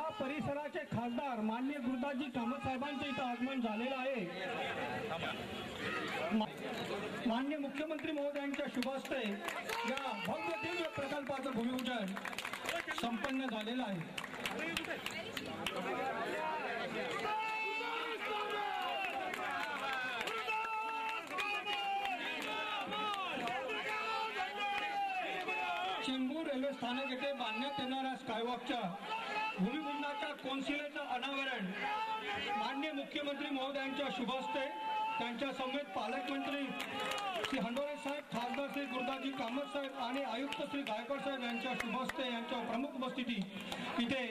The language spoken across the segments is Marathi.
या परिसराचे खासदार माननीय गुरुदासजी कामत साहेबांचे इथं आगमन झालेलं आहे। माननीय मुख्यमंत्री महोदयांच्या शुभ हस्ते या भव्य दिव्य प्रकल्पाचं भूमिपूजन संपन्न झालेलं आहे। चेंबूर रेल्वे स्थानक येथे बांधण्यात येणाऱ्या स्कायवॉकच्या भूमिपूजनाच्या कोन्सिलेचं अनावरण माननीय मुख्यमंत्री महोदयांच्या शुभ हस्ते, त्यांच्या समेत पालकमंत्री श्री हंडोरे साहेब, खासदार श्री गुरुदासजी कामत साहेब आणि आयुक्त श्री गायकवाड साहेब यांच्या शुभ हस्ते यांच्या प्रमुख उपस्थिती इथे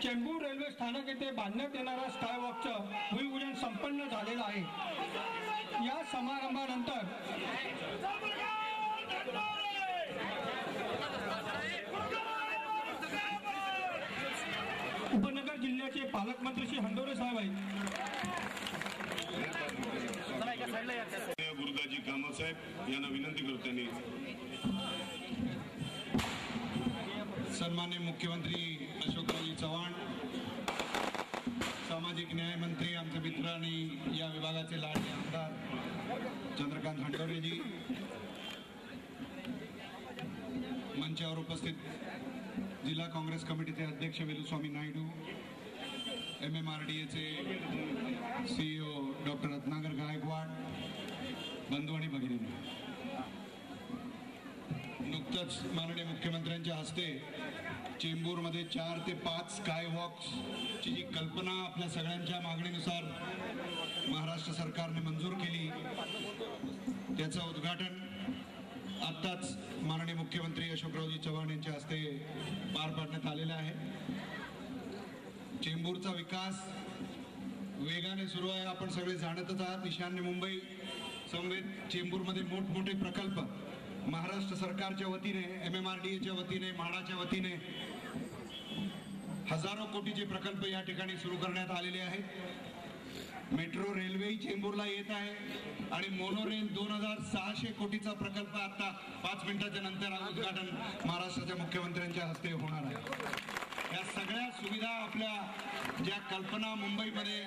चेंबूर रेल्वे स्थानक येथे बांधण्यात येणाऱ्या स्कायवॉकचं भूमिपूजन संपन्न झालेलं आहे। या समारंभानंतर उपनगर जिल्ह्याचे पालकमंत्री श्री हंडोरे साहेब आहेत। गुरुदासजी कामत साहेब यांना विनंती करतो त्यांनी। सन्माननीय मुख्यमंत्री अशोकरावजी चव्हाण, सामाजिक न्याय मंत्री, आमचे मित्र आणि या विभागाचे लाडके आमदार चंद्रकांत हंडोरेजी, मंचावर उपस्थित जिल्हा काँग्रेस कमिटीचे अध्यक्ष वेलुस्वामी नायडू, MMRDAचे CEO डॉक्टर रत्नाकर गायकवाड, बंधू आणि भगिनींनो, नुकतंच माननीय मुख्यमंत्र्यांच्या हस्ते चेंबूरमध्ये 4 ते 5 स्कायवॉक्सची जी कल्पना आपल्या सगळ्यांच्या मागणीनुसार महाराष्ट्र सरकारने मंजूर केली, त्याचं उद्घाटन आत्ताच माननीय मुख्यमंत्री अशोकरावजी चव्हाण यांच्या हस्ते पार पाडण्यात आलेला आहे। चेंबूरचा विकास वेगाने सुरू आहे, आपण सगळे जाणतच आहात। ईशान्य मुंबई समवेत चेंबूरमध्ये मोठमोठे प्रकल्प महाराष्ट्र सरकारच्या वतीने, MMRDAच्या वतीने, म्हाडाच्या वतीने हजारो कोटीचे प्रकल्प या ठिकाणी सुरू करण्यात आलेले आहेत। मेट्रो रेल्वे चेंबूरला येत आहे आणि मोनोरेल 2600 कोटीचा प्रकल्प आता 5 मिनिटाच्या नंतर उद्घाटन महाराष्ट्राच्या मुख्यमंत्र्यांच्या हस्ते होणार आहे। या सगळ्या सुविधा आपल्या ज्या कल्पना मुंबईमध्ये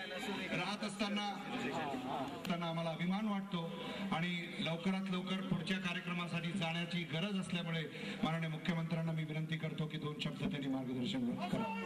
राहत असताना आम्हाला अभिमान वाटतो आणि लवकरात लवकर पुढच्या कार्यक्रमासाठी जाण्याची गरज असल्यामुळे माननीय मुख्यमंत्र्यांना मी विनंती करतो की 2 शब्द त्यांनी मार्गदर्शन करावं।